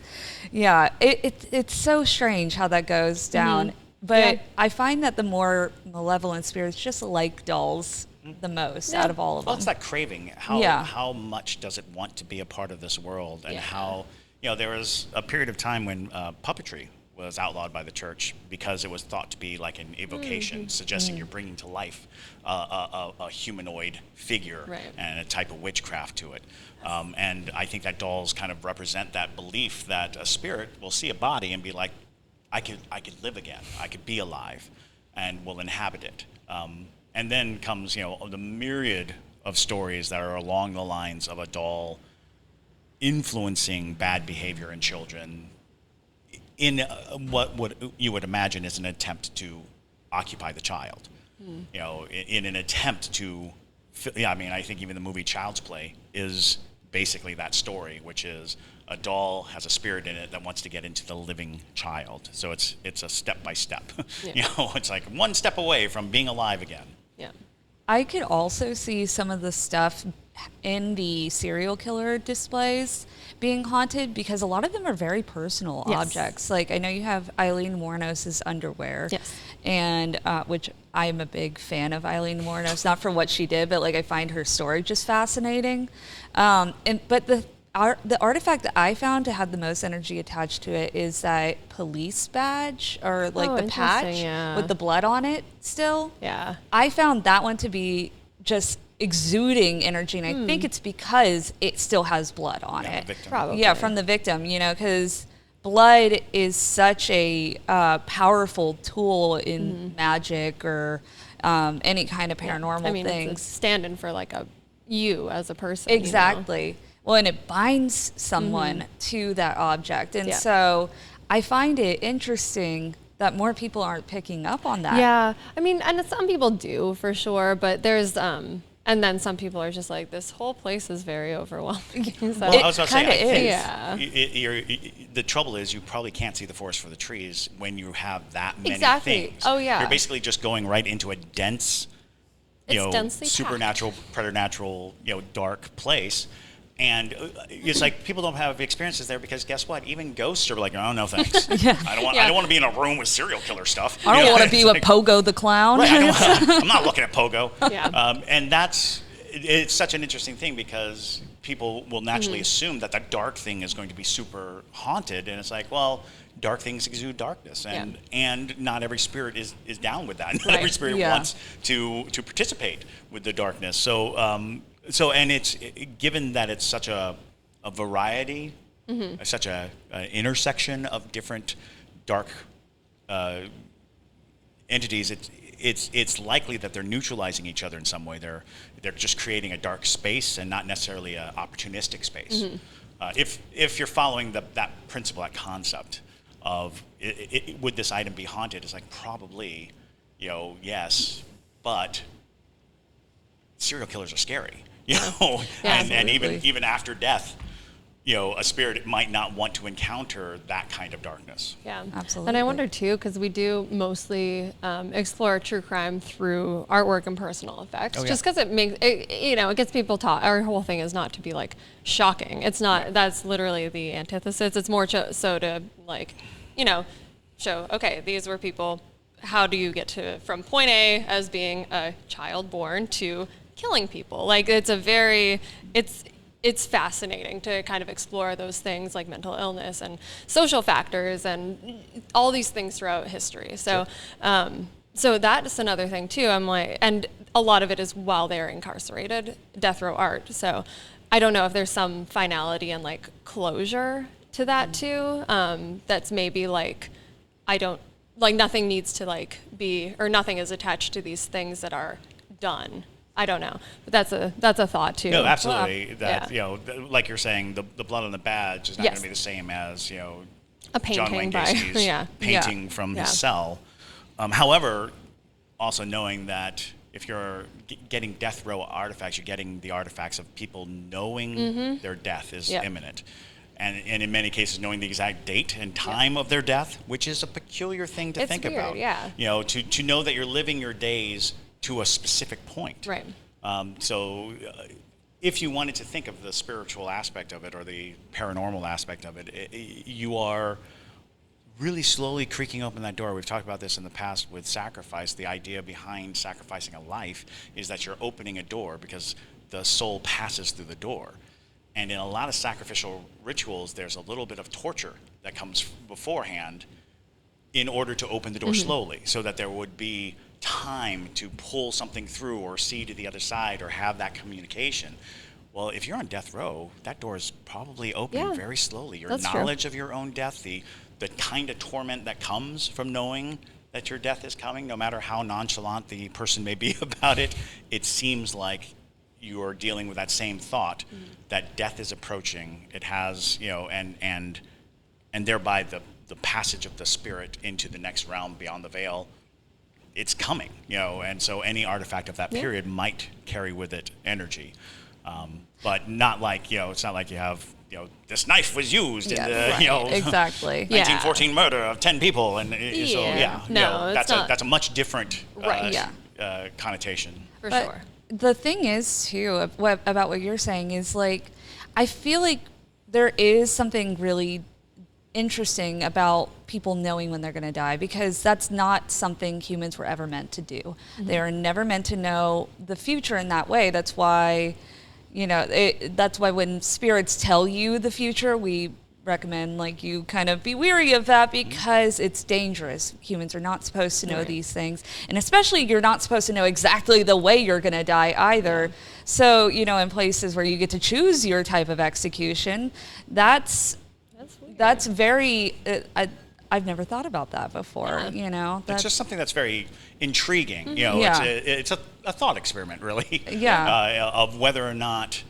yeah, it's so strange how that goes down. But I find that the more malevolent spirits just like dolls the most out of all of them. Well, it's that craving. How much does it want to be a part of this world? And how, you know, there was a period of time when puppetry was outlawed by the church because it was thought to be like an evocation, suggesting you're bringing to life a humanoid figure and a type of witchcraft to it. And I think that dolls kind of represent that belief that a spirit will see a body and be like, I could live again. I could be alive, and will inhabit it. And then comes, you know, the myriad of stories that are along the lines of a doll influencing bad behavior in children in what you would imagine is an attempt to occupy the child. You know, in an attempt to, I mean, I think even the movie Child's Play is basically that story, which is a doll has a spirit in it that wants to get into the living child. So it's a step by step. You know, it's like one step away from being alive again. I could also see some of the stuff in the serial killer displays being haunted, because a lot of them are very personal objects. Like, I know you have Eileen Wuornos's underwear. Yes. And which I'm a big fan of Eileen Wuornos, not for what she did, but like I find her story just fascinating. But the artifact that I found to have the most energy attached to it is that police badge, or like the patch with the blood on it still. Yeah. I found that one to be just exuding energy, and I think it's because it still has blood on it. Probably. Yeah, from the victim, you know, because blood is such a powerful tool in magic or any kind of paranormal things. It's a stand-in for like you as a person. Exactly. You know? Well, and it binds someone to that object. And so I find it interesting that more people aren't picking up on that. Yeah. I mean, and some people do for sure, but there's and then some people are just like, this whole place is very overwhelming. So Well, I was about to say, I think Yeah. the trouble is you probably can't see the forest for the trees when you have that many Exactly. things. Oh, yeah. You're basically just going right into a dense, densely supernatural, preternatural, dark place. And it's like people don't have experiences there because guess what? Even ghosts are like, oh no, thanks. I don't want to be in a room with serial killer stuff. I don't want to be with Pogo the clown. Right, I'm not looking at Pogo. Yeah. And it's such an interesting thing because people will naturally assume that the dark thing is going to be super haunted, and it's like, well, dark things exude darkness, and not every spirit is down with that. Not every spirit wants to participate with the darkness. So and it's given that it's such a variety, such a intersection of different dark entities. It's likely that they're neutralizing each other in some way. They're just creating a dark space and not necessarily an opportunistic space. If you're following that principle, that concept of would this item be haunted? It's like probably, yes, but serial killers are scary. And even after death, a spirit might not want to encounter that kind of darkness. Yeah, absolutely. And I wonder too, because we do mostly explore true crime through artwork and personal effects, just because it makes it gets people taught. Our whole thing is not to be like shocking. It's not. That's literally the antithesis. It's more so to like, show. Okay, these were people. How do you get from point A as being a child born to killing people? Like it's fascinating to kind of explore those things like mental illness and social factors and all these things throughout history. So so that's another thing too. I'm like, and a lot of it is while they're incarcerated, death row art. So I don't know if there's some finality and like closure to that too. That's maybe like, nothing needs to like be, or nothing is attached to these things that are done. I don't know, but that's a thought too. No, absolutely. Like you're saying, the blood on the badge is not going to be the same as a painting John Wayne Gacy's painting from his cell. However, also knowing that if you're getting death row artifacts, you're getting the artifacts of people knowing their death is imminent. And in many cases, knowing the exact date and time of their death, which is a peculiar thing to think about. To know that you're living your days to a specific point. Right. So if you wanted to think of the spiritual aspect of it or the paranormal aspect of it, you are really slowly creaking open that door. We've talked about this in the past with sacrifice. The idea behind sacrificing a life is that you're opening a door because the soul passes through the door. And in a lot of sacrificial rituals, there's a little bit of torture that comes beforehand in order to open the door slowly so that there would be time to pull something through or see to the other side or have that communication. Well, if you're on death row, that door is probably opening very slowly. Your knowledge of your own death, the kind of torment that comes from knowing that your death is coming, no matter how nonchalant the person may be about it, it seems like you're dealing with that same thought that death is approaching. It has, and thereby the passage of the spirit into the next realm beyond the veil. It's coming, and so any artifact of that period might carry with it energy, but not like, it's not like you have, this knife was used in the, exactly 1914 murder of 10 people, and that's a much different connotation. For But sure. the thing is too about what you're saying is like, I feel like there is something really interesting about people knowing when they're going to die, because that's not something humans were ever meant to do. Mm-hmm. They are never meant to know the future in that way. That's why, that's why when spirits tell you the future, we recommend like you kind of be weary of that, because it's dangerous. Humans are not supposed to know these things, and especially you're not supposed to know exactly the way you're going to die either. So in places where you get to choose your type of execution, that's very I've never thought about that before. It's just something that's very intriguing. Mm-hmm. It's a thought experiment, really. Of whether or not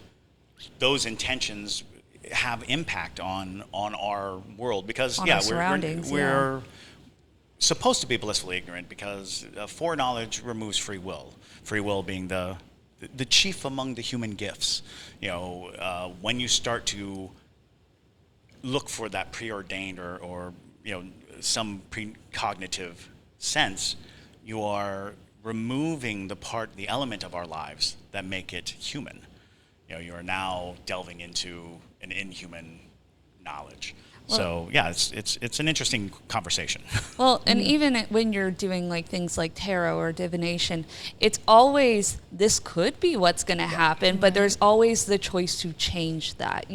those intentions have impact on our world, because our surroundings, we're supposed to be blissfully ignorant, because foreknowledge removes free will. Free will being the chief among the human gifts. When you start to look for that preordained or some precognitive sense, you are removing the element of our lives that make it human. You are now delving into an inhuman knowledge. So it's an interesting conversation. Well, and even when you're doing like things like tarot or divination, it's always, this could be what's going to happen, but there's always the choice to change that.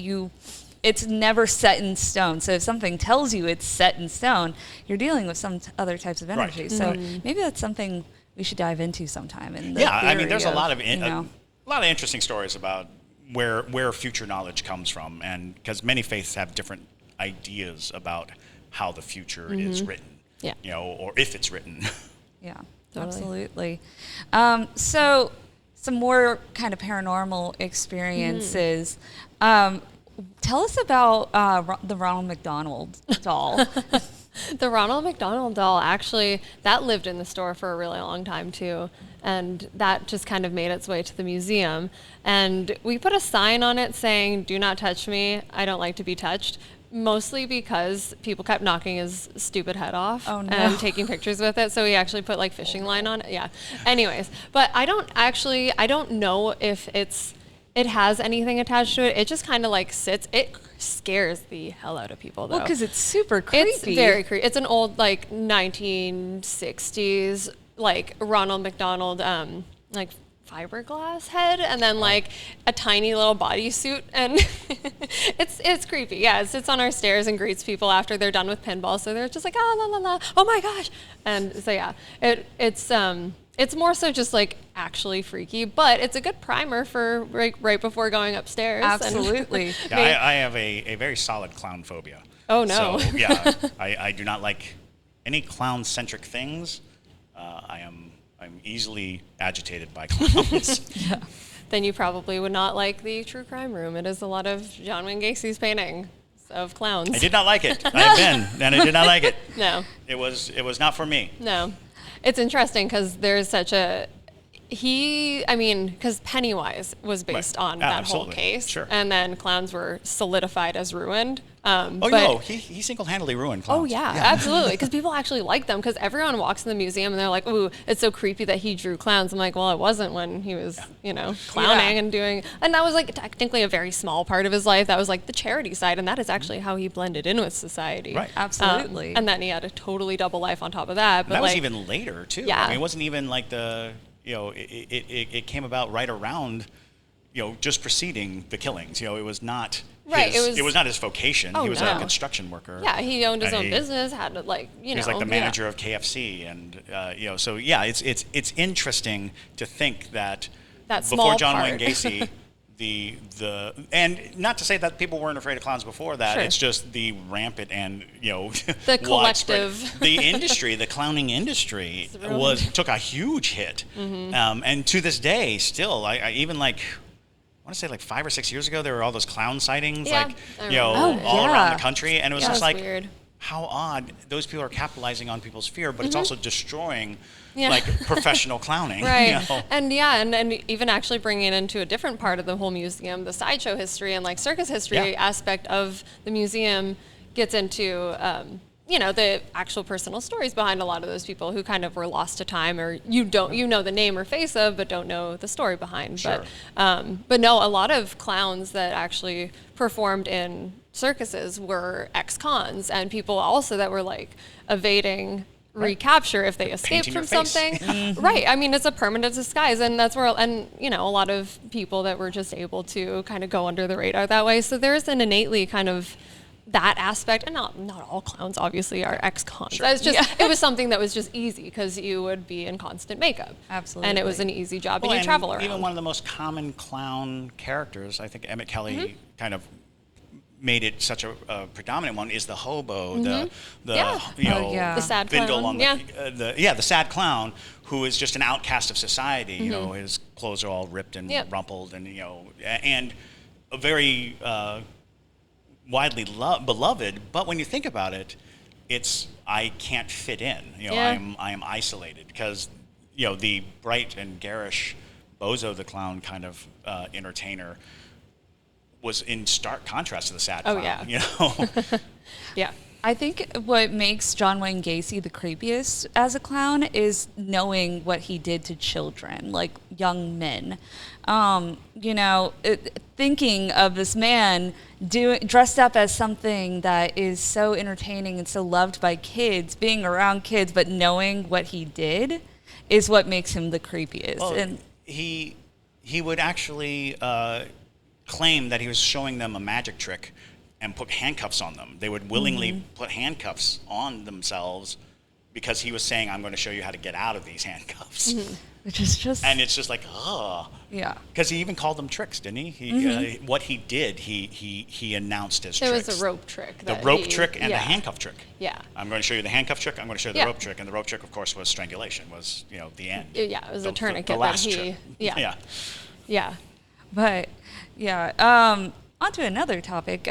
It's never set in stone. So if something tells you it's set in stone, you're dealing with some other types of energy. Right. So maybe that's something we should dive into sometime. There's a lot of interesting stories about where future knowledge comes from, and because many faiths have different ideas about how the future is written, or if it's written. Yeah, totally. Absolutely. So some more kind of paranormal experiences. Tell us about the Ronald McDonald doll. The Ronald McDonald doll, actually, that lived in the store for a really long time too. And that just kind of made its way to the museum. And we put a sign on it saying, "Do not touch me. I don't like to be touched." Mostly because people kept knocking his stupid head off and taking pictures with it. So we actually put like fishing line on it. Yeah. Anyways, but I don't know if it has anything attached to it. It just kind of like sits. It scares the hell out of people, though. Well, because it's super creepy. It's very creepy. It's an old like 1960s like Ronald McDonald like fiberglass head, and then like a tiny little bodysuit, and it's creepy. Yeah, it sits on our stairs and greets people after they're done with pinball. So they're just like, la la la, oh my gosh, and so yeah, it's more so just like actually freaky, but it's a good primer for right before going upstairs. Absolutely. I have a very solid clown phobia. Oh no. So yeah, I do not like any clown-centric things. I'm easily agitated by clowns. Yeah. Then you probably would not like the True Crime Room. It is a lot of John Wayne Gacy's painting of clowns. I did not like it. I've been, and I did not like it. No. It was not for me. No. It's interesting because there's such a... because Pennywise was based on that whole case. Sure. And then clowns were solidified as ruined. He single-handedly ruined clowns. Oh, yeah. Absolutely. Because people actually like them, because everyone walks in the museum and they're like, ooh, it's so creepy that he drew clowns. I'm like, well, it wasn't when he was, clowning and doing... And that was like technically a very small part of his life. That was like the charity side, and that is actually how he blended in with society. Right. Absolutely. And then he had a totally double life on top of that. But that was even later, too. Yeah. I mean, it wasn't even like it came about right around, just preceding the killings. It was not it was not his vocation. Oh, he was no. a construction worker. Yeah, he owned his own business, had to he was like the manager of KFC, and so yeah, it's interesting to think that before John Wayne Gacy, and not to say that people weren't afraid of clowns before that. Sure. It's just the rampant and the collective the clowning industry took a huge hit, and to this day still. I even I want to say 5 or 6 years ago there were all those clown sightings all around the country, and it was just like weird. How odd those people are capitalizing on people's fear, but it's also destroying professional clowning. Right. And even actually bringing it into a different part of the whole museum, the sideshow history and circus history aspect of the museum gets into the actual personal stories behind a lot of those people who kind of were lost to time, or you know the name or face of, but don't know the story behind. Sure. But no, a lot of clowns that actually performed in circuses were ex-cons, and people also that were like evading recapture if they escaped Painting from your face. something. Mm-hmm. Right. I mean, it's a permanent disguise, and that's where, and a lot of people that were just able to kind of go under the radar that way. So there's an innately kind of that aspect, and not all clowns obviously are ex-cons. Sure. It's just it was something that was just easy because you would be in constant makeup. Absolutely. And it was an easy job, Well, and you travel around. Even one of the most common clown characters, I think Emmett Kelly kind of made it such a predominant one, is the hobo, the The sad bindle clown. on the sad clown who is just an outcast of society. You know, his clothes are all ripped and rumpled, and and a very widely beloved. But when you think about it, it's I can't fit in. I am isolated because the bright and garish Bozo the Clown kind of entertainer was in stark contrast to the sad clown. Yeah. I think what makes John Wayne Gacy the creepiest as a clown is knowing what he did to children, like young men. Thinking of this man dressed up as something that is so entertaining and so loved by kids, being around kids, but knowing what he did is what makes him the creepiest. Well, and he would actually claim that he was showing them a magic trick and put handcuffs on them. They would willingly put handcuffs on themselves because he was saying, I'm going to show you how to get out of these handcuffs. which is just... And it's just like, Yeah. Because he even called them tricks, didn't he? What he did, he announced as There tricks. was a rope trick. The rope trick and the handcuff trick. Yeah. I'm going to show you the handcuff trick. I'm going to show you the rope trick. And the rope trick, of course, was strangulation, was, the end. Yeah, it was a tourniquet the last that trick. Yeah. But, yeah. On to another topic.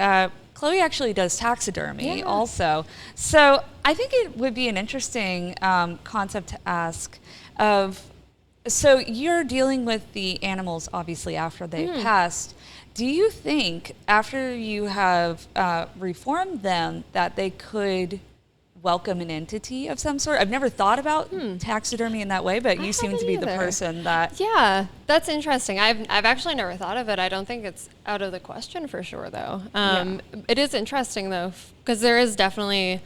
Chloe actually does taxidermy also. So I think it would be an interesting concept to ask of, so you're dealing with the animals, obviously, after they've passed. Do you think after you have reformed them that they could welcome an entity of some sort? I've never thought about taxidermy in that way, but you seem to be the person that... Yeah, that's interesting. I've actually never thought of it. I don't think it's out of the question for sure, though. It is interesting, though, because there is definitely...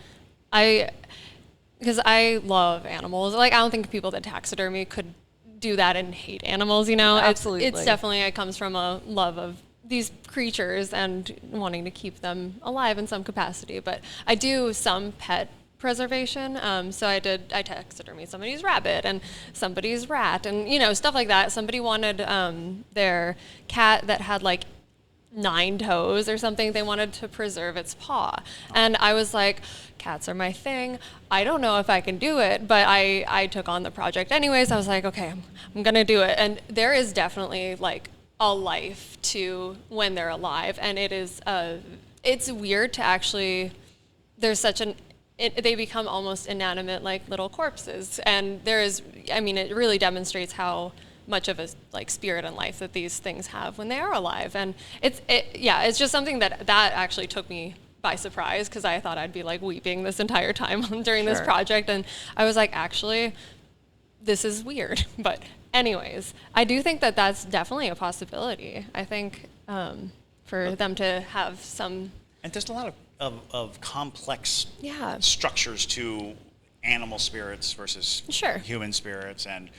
Because I love animals. Like, I don't think people that taxidermy could do that and hate animals, Absolutely. It's definitely, it comes from a love of these creatures and wanting to keep them alive in some capacity. But I do some pet preservation. So I taxidermy somebody's rabbit and somebody's rat and, stuff like that. Somebody wanted their cat that had like 9 toes or something. They wanted to preserve its paw. And I was like, cats are my thing. I don't know if I can do it, but I took on the project anyways. I was like, okay, I'm going to do it. And there is definitely like a life to when they're alive. And it is, it's weird to actually, there's such they become almost inanimate, like little corpses. And it really demonstrates how much of a like spirit and life that these things have when they are alive. And it's just something that actually took me by surprise, because I thought I'd be like weeping this entire time during this project. And I was like, actually, this is weird. But anyways, I do think that that's definitely a possibility. I think for them to have some... And there's a lot of complex structures to animal spirits versus human spirits, and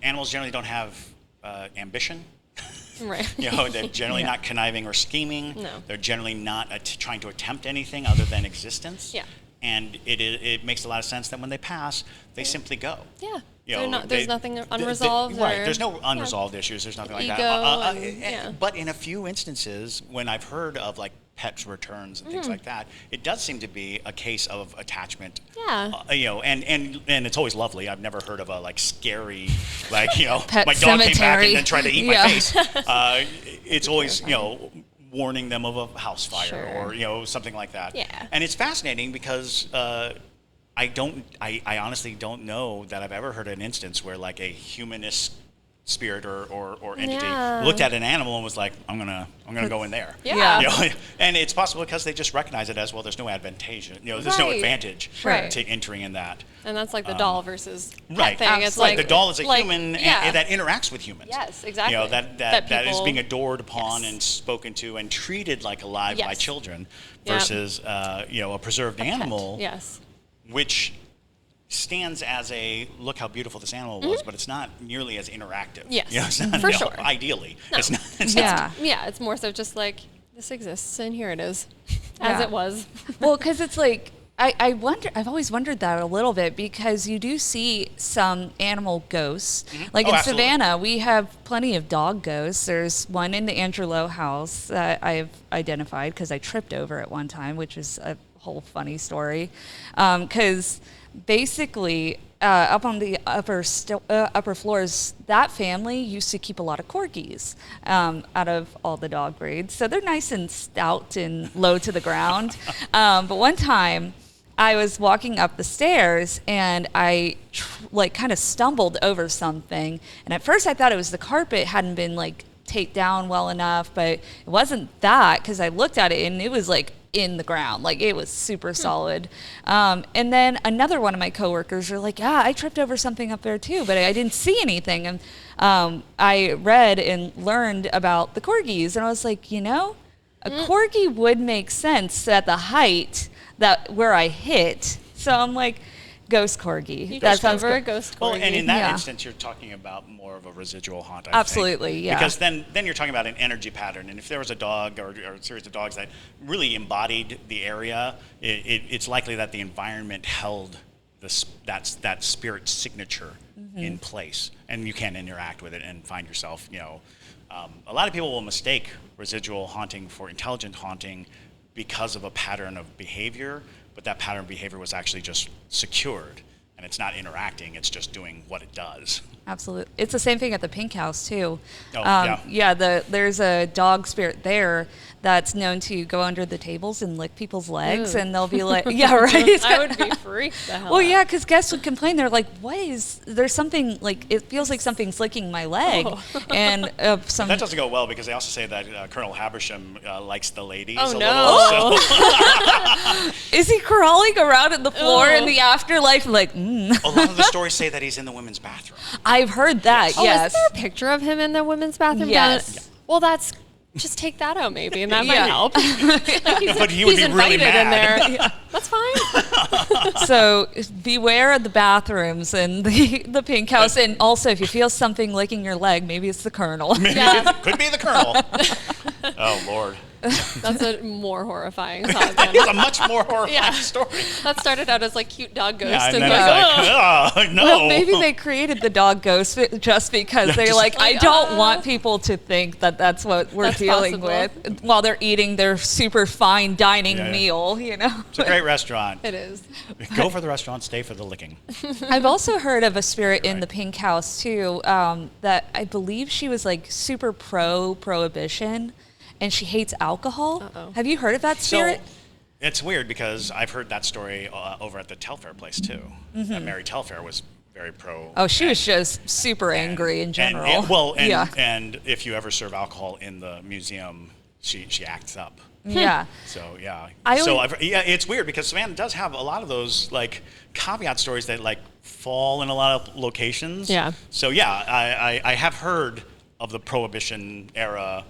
animals generally don't have ambition. Right. They're generally not conniving or scheming. No. They're generally not trying to attempt anything other than existence. Yeah. And it makes a lot of sense that when they pass, they simply go. Yeah. There's nothing unresolved. Right. There's no unresolved issues. There's nothing like that. But in a few instances, when I've heard of like pet returns and things like that, it does seem to be a case of attachment. Yeah. And it's always lovely. I've never heard of a like scary, like Pet my dog came back cemetery. and then tried to eat my face. It's always warning them of a house fire or something like that. Yeah. And it's fascinating because I honestly don't know that I've ever heard an instance where like a humanist spirit or entity Yeah. looked at an animal and was like, I'm gonna go in there. Yeah. You know, and it's possible because they just recognize it as, well, there's no advantage. There's no Right. advantage Right. to entering in that. And that's like the doll versus pet Right. thing. It's Like like the doll is a like, human yeah. and that interacts with humans. Yes, exactly. That is people- being adored upon Yes. and spoken to and treated like alive by Yes. children Yep. versus a preserved animal, Yes. which stands as a look how beautiful this animal was, but it's not nearly as interactive. Yes, It's not, for sure. Ideally, No. it's not. It's Yeah. Yeah, it's more so just like this exists and here it is, as Yeah. it was. Well, because it's like I wonder. I've always wondered that a little bit because you do see some animal ghosts. Like Oh, in absolutely. Savannah, we have plenty of dog ghosts. There's one in the Andrew Lowe house that I've identified because I tripped over it one time, which is a whole funny story. Because basically, up on the upper floors, that family used to keep a lot of corgis out of all the dog breeds. So they're nice and stout and low to the ground. But one time, I was walking up the stairs and I kind of stumbled over something. And at first, I thought it was the carpet hadn't been like taped down well enough, but it wasn't that because I looked at it and it was like in the ground, like it was super solid. And then another one of my coworkers were like, "Yeah, I tripped over something up there too, but I didn't see anything." And I read and learned about the corgis, and I was like, a corgi would make sense at the height that where I hit. So I'm like, ghost corgi. You That just sounds over a good. ghost Well, corgi. and in that Yeah. instance, you're talking about more of a residual haunt. I Absolutely, think. yeah. Because then you're talking about an energy pattern, and if there was a dog or a series of dogs that really embodied the area, it's likely that the environment held that spirit signature in place, and you can interact with it and find yourself. A lot of people will mistake residual haunting for intelligent haunting because of a pattern of behavior, but that pattern of behavior was actually just secured. And it's not interacting, it's just doing what it does. Absolutely. It's the same thing at the Pink House, too. Oh, yeah. Yeah, there's a dog spirit there that's known to go under the tables and lick people's legs, Ooh. and they'll be like, yeah, right? I would be freaked the hell Well, out. yeah, because guests would complain. They're like, there's something, like, it feels like something's licking my leg. Oh. And some... That doesn't go well because they also say that Colonel Habersham likes the ladies Oh, a no. little. So Is he crawling around in the floor in Ugh. the afterlife? Like, a lot of the stories say that he's in the women's bathroom. I've heard that, Oh, yes. is there a picture of him in the women's bathroom? Yes. Down Well, just take that out maybe, and that Yeah. might help. Like But he would he's be really invited in mad. there. Yeah. That's fine. So beware of the bathrooms and the Pink House. And also, if you feel something licking your leg, maybe it's the Colonel. Yeah. Could be the Colonel. Oh, Lord. That's a more horrifying thought. It's a much more horrifying Yeah. story. That started out as like cute dog ghost, Yeah, and and then like, it's oh. like, oh, no. Well, maybe they created the dog ghost just because they're just like, I like, don't want people to think that that's what we're That's dealing possible. with while they're eating their super fine dining Yeah. meal, It's a great restaurant. It is. Go for the restaurant, stay for the licking. I've also heard of a spirit in Right. the Pink House too, that I believe she was like super pro prohibition and she hates alcohol. Uh-oh. Have you heard of that spirit? So it's weird because I've heard that story over at the Telfair place too. Mary Telfair was very pro. Oh, she was just super angry in general. Yeah. And if you ever serve alcohol in the museum, she acts up. Yeah. So yeah. I It's weird because Savannah does have a lot of those like caveat stories that like fall in a lot of locations. Yeah. So yeah, I have heard of the Prohibition era,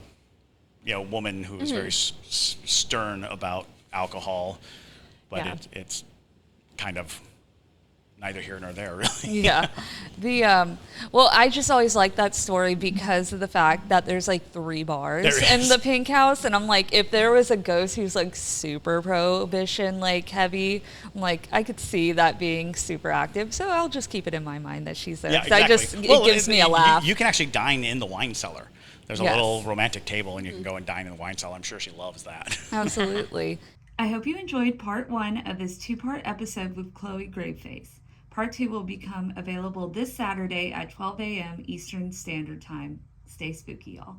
woman who was very stern about alcohol, but Yeah. it's kind of neither here nor there, really. Yeah. Well, I just always like that story because of the fact that there's like 3 bars There in is. the Pink House. And I'm like, if there was a ghost who's like super prohibition, like heavy, I'm like, I could see that being super active. So I'll just keep it in my mind that she's there. Yeah, 'Cause exactly. it gives me a laugh. You can actually dine in the wine cellar. There's a Yes. little romantic table, and you can go and dine in the wine cellar. I'm sure she loves that. Absolutely. I hope you enjoyed part 1 of this 2-part episode with Chloe Graveface. Part 2 will become available this Saturday at 12 a.m. Eastern Standard Time. Stay spooky, y'all.